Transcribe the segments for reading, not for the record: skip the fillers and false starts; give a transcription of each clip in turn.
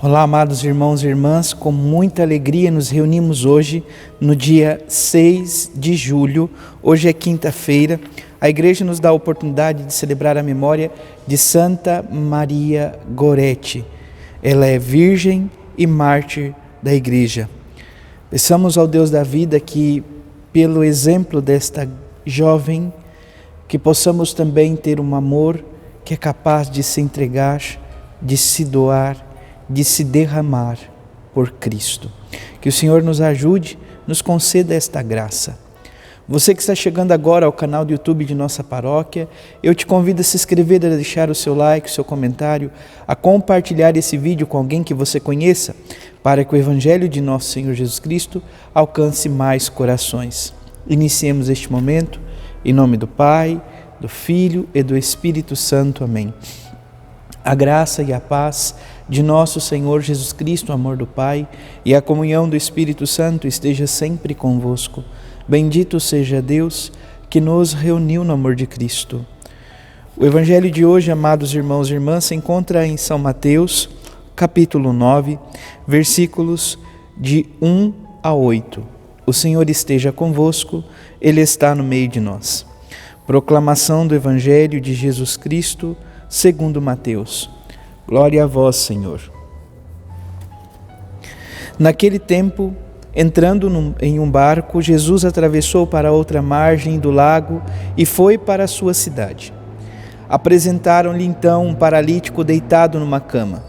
Olá, amados irmãos e irmãs, com muita alegria nos reunimos hoje, no dia 6 de julho, hoje é quinta-feira. A igreja nos dá a oportunidade de celebrar a memória de Santa Maria Goretti. Ela é virgem e mártir da igreja. Peçamos ao Deus da vida que, pelo exemplo desta jovem, que possamos também ter um amor que é capaz de se entregar, de se doar, de se derramar por Cristo. Que o Senhor nos ajude, nos conceda esta graça. Você que está chegando agora ao canal do YouTube de nossa paróquia, eu te convido a se inscrever, a deixar o seu like, o seu comentário, a compartilhar esse vídeo com alguém que você conheça, para que o Evangelho de nosso Senhor Jesus Cristo alcance mais corações. Iniciemos este momento, em nome do Pai, do Filho e do Espírito Santo. Amém. A graça e a paz de nosso Senhor Jesus Cristo, o amor do Pai e a comunhão do Espírito Santo esteja sempre convosco. Bendito seja Deus que nos reuniu no amor de Cristo. O Evangelho de hoje, amados irmãos e irmãs, se encontra em São Mateus, capítulo 9, versículos de 1 a 8. O Senhor esteja convosco, Ele está no meio de nós. Proclamação do Evangelho de Jesus Cristo, segundo Mateus. Glória a vós, Senhor. Naquele tempo, entrando em um barco, Jesus atravessou para outra margem do lago e foi para a sua cidade. Apresentaram-lhe então um paralítico deitado numa cama.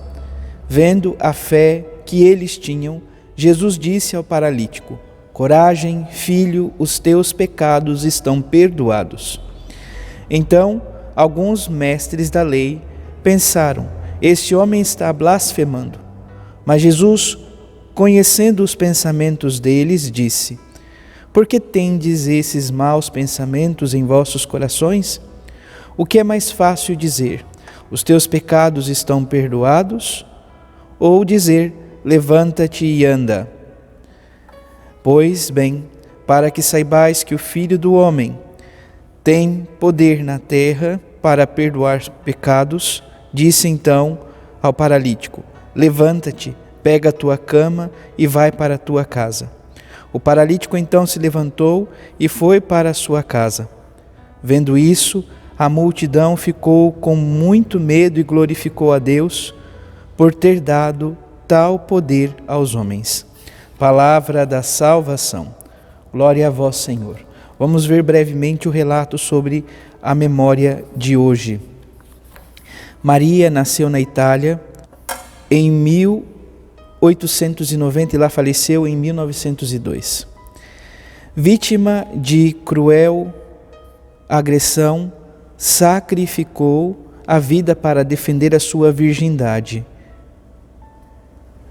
Vendo a fé que eles tinham, Jesus disse ao paralítico: Coragem, filho, os teus pecados estão perdoados. Então, alguns mestres da lei pensaram: este homem está blasfemando. Mas Jesus, conhecendo os pensamentos deles, disse: Por que tendes esses maus pensamentos em vossos corações? O que é mais fácil dizer: os teus pecados estão perdoados? Ou dizer: levanta-te e anda? Pois bem, para que saibais que o Filho do Homem tem poder na terra para perdoar pecados, disse então ao paralítico: levanta-te, pega a tua cama e vai para a tua casa. O paralítico então se levantou e foi para a sua casa. Vendo isso, a multidão ficou com muito medo e glorificou a Deus por ter dado tal poder aos homens. Palavra da salvação. Glória a vós, Senhor. Vamos ver brevemente o relato sobre a memória de hoje. Maria nasceu na Itália em 1890 e lá faleceu em 1902. Vítima de cruel agressão, sacrificou a vida para defender a sua virgindade.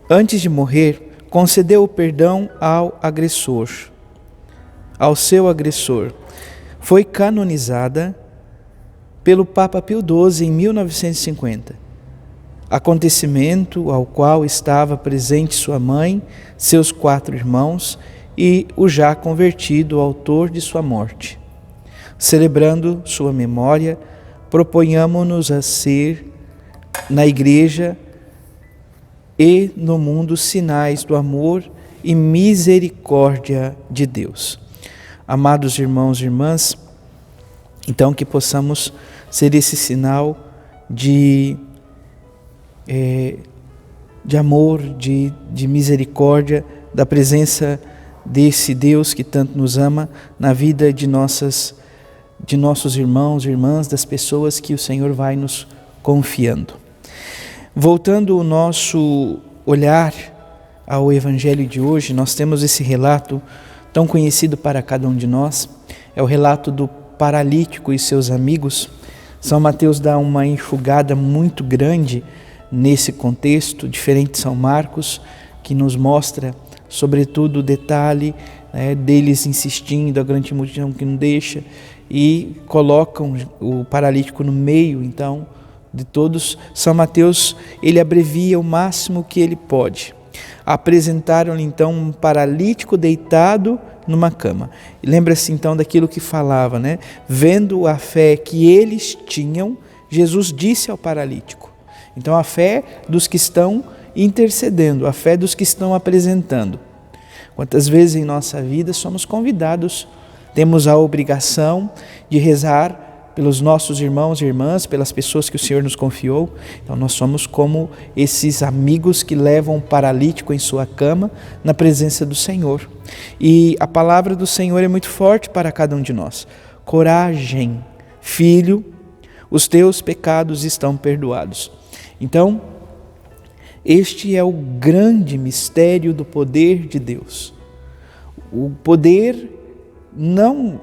Antes de morrer, concedeu o perdão ao seu agressor. Foi canonizada pelo Papa Pio XII em 1950. Acontecimento ao qual estava presente sua mãe, seus 4 irmãos e o já convertido autor de sua morte. Celebrando sua memória, proponhamos-nos a ser, na Igreja e no mundo, sinais do amor e misericórdia de Deus. Amados irmãos e irmãs, então que possamos ser esse sinal de amor, de misericórdia, da presença desse Deus que tanto nos ama na vida de nossos irmãos e irmãs, das pessoas que o Senhor vai nos confiando. Voltando o nosso olhar ao Evangelho de hoje, nós temos esse relato tão conhecido para cada um de nós, é o relato do paralítico e seus amigos. São Mateus dá uma enxugada muito grande nesse contexto, diferente de São Marcos, que nos mostra, sobretudo, o detalhe deles insistindo, a grande multidão que não deixa, e colocam o paralítico no meio, então, de todos. São Mateus, ele abrevia o máximo que ele pode. Apresentaram-lhe então um paralítico deitado numa cama. E lembra-se então daquilo que falava, Vendo a fé que eles tinham, Jesus disse ao paralítico. Então a fé dos que estão intercedendo, a fé dos que estão apresentando. Quantas vezes em nossa vida somos convidados, temos a obrigação de rezar pelos nossos irmãos e irmãs, pelas pessoas que o Senhor nos confiou. Então nós somos como esses amigos que levam um paralítico em sua cama na presença do Senhor. E a palavra do Senhor é muito forte para cada um de nós. Coragem, filho, os teus pecados estão perdoados. Então, este é o grande mistério do poder de Deus. O poder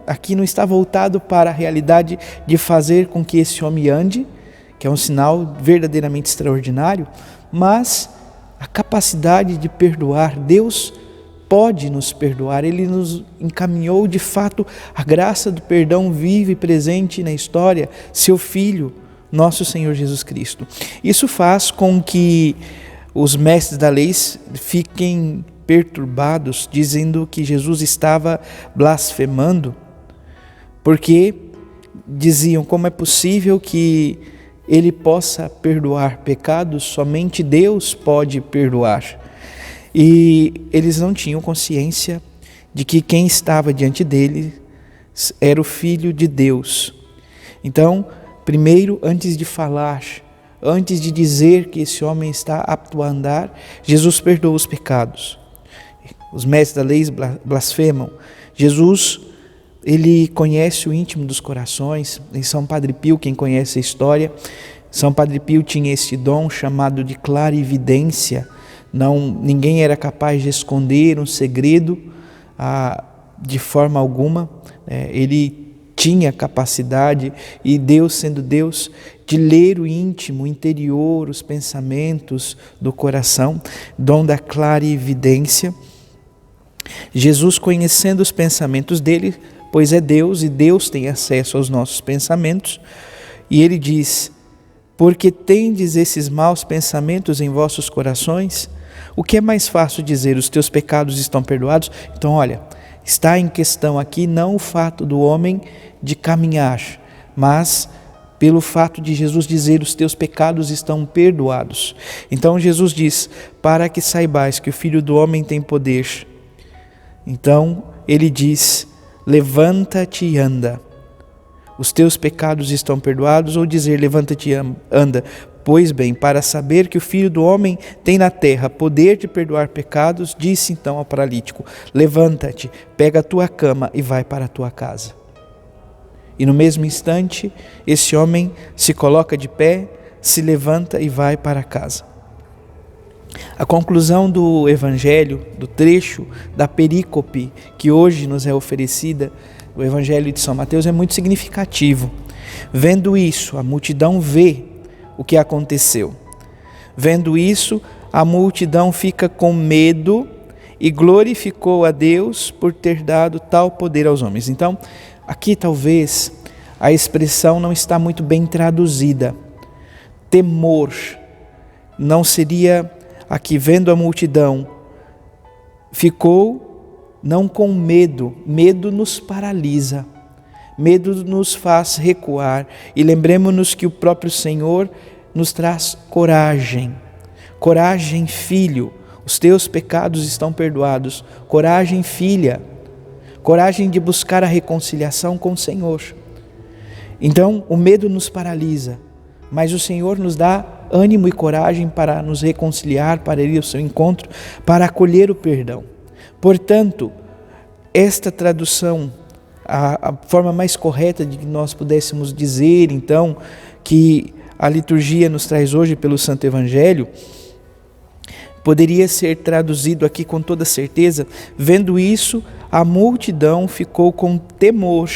aqui não está voltado para a realidade de fazer com que esse homem ande, que é um sinal verdadeiramente extraordinário, mas a capacidade de perdoar. Deus pode nos perdoar, Ele nos encaminhou de fato a graça do perdão vive e presente na história, seu Filho, nosso Senhor Jesus Cristo. Isso faz com que os mestres da lei fiquem perturbados, dizendo que Jesus estava blasfemando, porque diziam: como é possível que Ele possa perdoar pecados? Somente Deus pode perdoar. E eles não tinham consciência de que quem estava diante dele era o Filho de Deus. Então, primeiro, antes de falar, antes de dizer que esse homem está apto a andar, Jesus perdoa os pecados. Os mestres da lei blasfemam. Jesus, Ele conhece o íntimo dos corações. Em São Padre Pio, quem conhece a história, São Padre Pio tinha esse dom chamado de clarividência. Ninguém era capaz de esconder um segredo de forma alguma. Ele tinha capacidade, e Deus sendo Deus, de ler o íntimo, o interior, os pensamentos do coração, dom da clarividência. Jesus, conhecendo os pensamentos dele, pois é Deus e Deus tem acesso aos nossos pensamentos, e ele diz: porque tendes esses maus pensamentos em vossos corações? O que é mais fácil dizer: os teus pecados estão perdoados? Então olha, está em questão aqui não o fato do homem de caminhar, mas pelo fato de Jesus dizer: os teus pecados estão perdoados. Então Jesus diz: para que saibais que o Filho do Homem tem poder. Então ele diz: levanta-te e anda, os teus pecados estão perdoados, ou dizer: levanta-te e anda. Pois bem, para saber que o Filho do Homem tem na terra poder de perdoar pecados, disse então ao paralítico: levanta-te, pega a tua cama e vai para a tua casa. E no mesmo instante, esse homem se coloca de pé, se levanta e vai para casa. A conclusão do Evangelho, do trecho da perícope que hoje nos é oferecida, o Evangelho de São Mateus, é muito significativo. Vendo isso, a multidão vê o que aconteceu. Vendo isso, a multidão fica com medo e glorificou a Deus por ter dado tal poder aos homens. Então, aqui talvez a expressão não está muito bem traduzida. Temor não seria... Aqui, vendo a multidão, ficou não com medo. Medo nos paralisa, medo nos faz recuar. E lembremos-nos que o próprio Senhor nos traz coragem. Coragem, filho, os teus pecados estão perdoados. Coragem, filha, coragem de buscar a reconciliação com o Senhor. Então, o medo nos paralisa, mas o Senhor nos dá ânimo e coragem para nos reconciliar, para ir ao seu encontro, para acolher o perdão. Portanto, esta tradução, a forma mais correta de que nós pudéssemos dizer, então, que a liturgia nos traz hoje pelo Santo Evangelho, poderia ser traduzido aqui com toda certeza: vendo isso, a multidão ficou com temor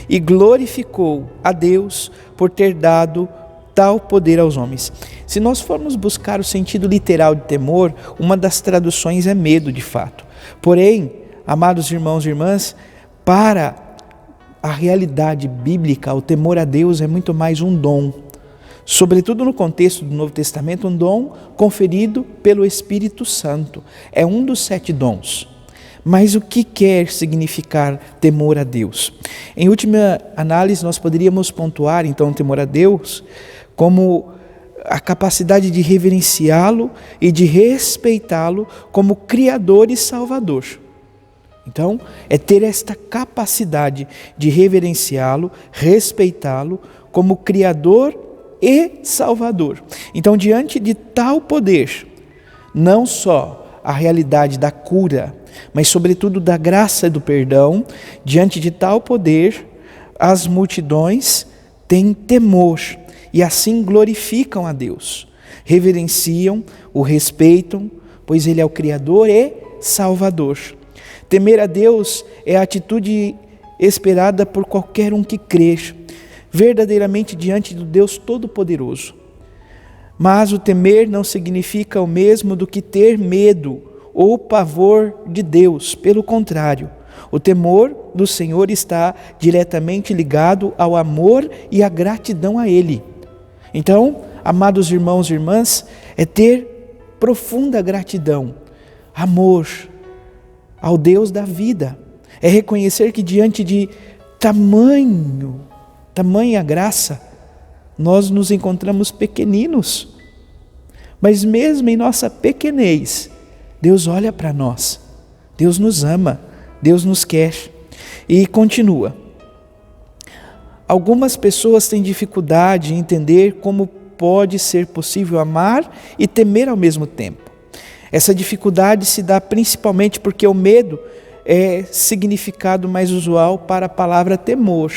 e glorificou a Deus por ter dado tal poder aos homens. Se nós formos buscar o sentido literal de temor, uma das traduções é medo, de fato. Porém, amados irmãos e irmãs, para a realidade bíblica, o temor a Deus é muito mais um dom. Sobretudo no contexto do Novo Testamento, um dom conferido pelo Espírito Santo. É um dos 7 dons. Mas o que quer significar temor a Deus? Em última análise, nós poderíamos pontuar, então, o temor a Deus como a capacidade de reverenciá-lo e de respeitá-lo como Criador e Salvador. Então, é ter esta capacidade de reverenciá-lo, respeitá-lo como Criador e Salvador. Então, diante de tal poder, não só a realidade da cura, mas sobretudo da graça e do perdão, diante de tal poder, as multidões têm temor e assim glorificam a Deus, reverenciam, o respeitam, pois Ele é o Criador e Salvador. Temer a Deus é a atitude esperada por qualquer um que crer verdadeiramente diante do Deus Todo-Poderoso. Mas o temer não significa o mesmo do que ter medo ou pavor de Deus. Pelo contrário, o temor do Senhor está diretamente ligado ao amor e à gratidão a Ele. Então, amados irmãos e irmãs, é ter profunda gratidão, amor ao Deus da vida. É reconhecer que diante de tamanha graça, nós nos encontramos pequeninos. Mas mesmo em nossa pequenez, Deus olha para nós, Deus nos ama, Deus nos quer. E continua. Algumas pessoas têm dificuldade em entender como pode ser possível amar e temer ao mesmo tempo. Essa dificuldade se dá principalmente porque o medo é significado mais usual para a palavra temor.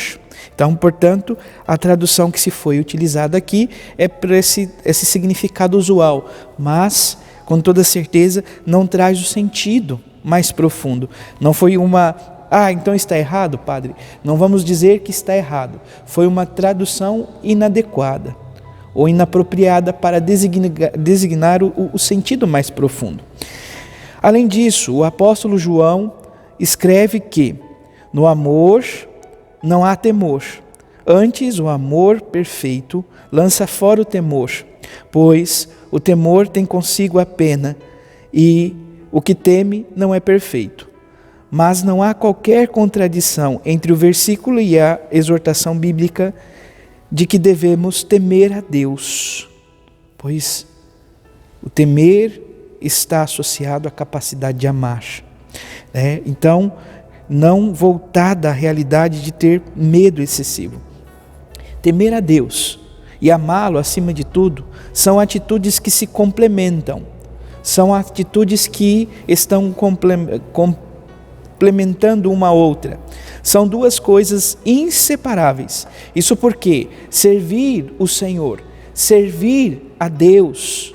Então, portanto, a tradução que se foi utilizada aqui é para esse significado usual, mas, com toda certeza, não traz o sentido mais profundo. Não foi então está errado, padre? Não vamos dizer que está errado. Foi uma tradução inadequada ou inapropriada para designar o sentido mais profundo. Além disso, o apóstolo João escreve que no amor não há temor. Antes, o amor perfeito lança fora o temor, pois o temor tem consigo a pena e o que teme não é perfeito. Mas não há qualquer contradição entre o versículo e a exortação bíblica de que devemos temer a Deus, pois o temer está associado à capacidade de amar. Então, não voltada à realidade de ter medo excessivo. Temer a Deus e amá-lo acima de tudo são atitudes que se complementam, são atitudes que estão complementando uma a outra. São duas coisas inseparáveis. Isso porque servir o Senhor, servir a Deus,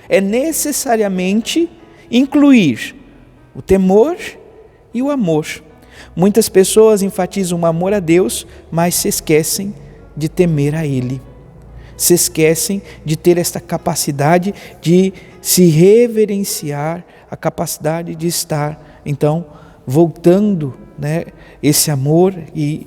é necessariamente incluir o temor e o amor. Muitas pessoas enfatizam o amor a Deus, mas se esquecem de temer a Ele. Se esquecem de ter esta capacidade de se reverenciar, a capacidade de estar, então, voltando, esse amor e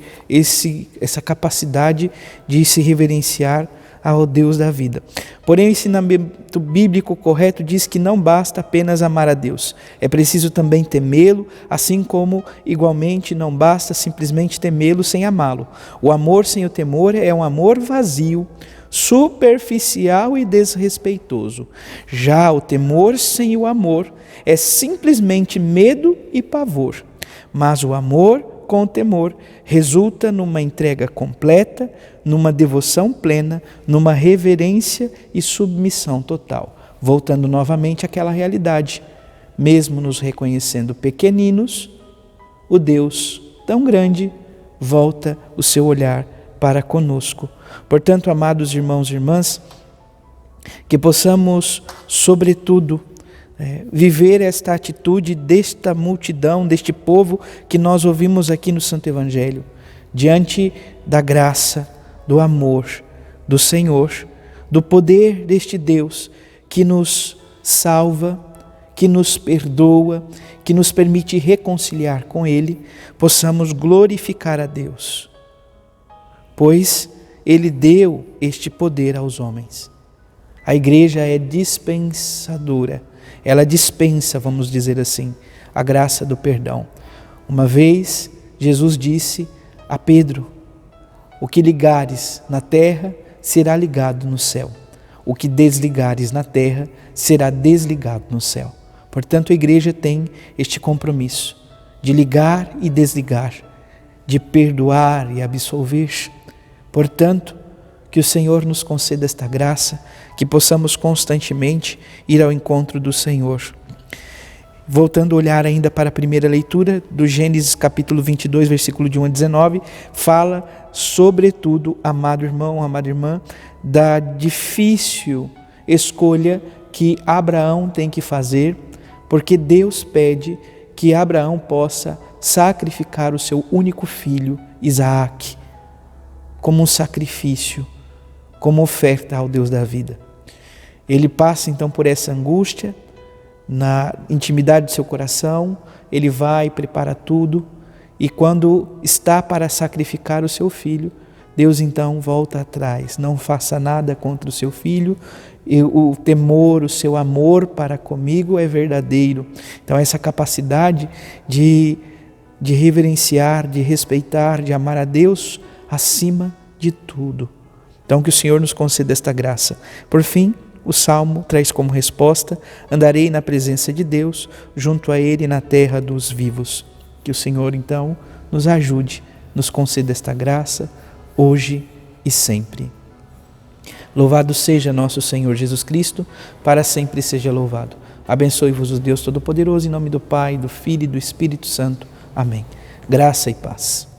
essa capacidade de se reverenciar ao Deus da vida. Porém, o ensinamento bíblico correto diz que não basta apenas amar a Deus. É preciso também temê-lo, assim como, igualmente, não basta simplesmente temê-lo sem amá-lo. O amor sem o temor é um amor vazio, superficial e desrespeitoso. Já o temor sem o amor é simplesmente medo e pavor. Mas o amor com o temor resulta numa entrega completa, numa devoção plena, numa reverência e submissão total. Voltando novamente àquela realidade, mesmo nos reconhecendo pequeninos, o Deus tão grande volta o seu olhar para conosco. Portanto, amados irmãos e irmãs, que possamos, sobretudo, viver esta atitude desta multidão, deste povo que nós ouvimos aqui no Santo Evangelho, diante da graça, do amor do Senhor, do poder deste Deus que nos salva, que nos perdoa, que nos permite reconciliar com Ele, possamos glorificar a Deus, pois Ele deu este poder aos homens. A igreja é dispensadora. Ela dispensa, vamos dizer assim, a graça do perdão. Uma vez, Jesus disse a Pedro: o que ligares na terra será ligado no céu. O que desligares na terra será desligado no céu. Portanto, a igreja tem este compromisso de ligar e desligar, de perdoar e absolver. Portanto, que o Senhor nos conceda esta graça, que possamos constantemente ir ao encontro do Senhor. Voltando a olhar ainda para a primeira leitura do Gênesis capítulo 22, versículo de 1 a 19, fala sobretudo, amado irmão, amada irmã, da difícil escolha que Abraão tem que fazer, porque Deus pede que Abraão possa sacrificar o seu único filho, Isaque, como um sacrifício, como oferta ao Deus da vida. Ele passa então por essa angústia, na intimidade do seu coração, ele vai, prepara tudo, e quando está para sacrificar o seu filho, Deus então volta atrás, não faça nada contra o seu filho, o temor, o seu amor para comigo é verdadeiro. Então essa capacidade de reverenciar, de respeitar, de amar a Deus acima de tudo. Então que o Senhor nos conceda esta graça. Por fim, o Salmo traz como resposta: andarei na presença de Deus, junto a Ele na terra dos vivos. Que o Senhor então nos ajude, nos conceda esta graça, hoje e sempre. Louvado seja nosso Senhor Jesus Cristo, para sempre seja louvado. Abençoe-vos o Deus Todo-Poderoso, em nome do Pai, do Filho e do Espírito Santo. Amém. Graça e paz.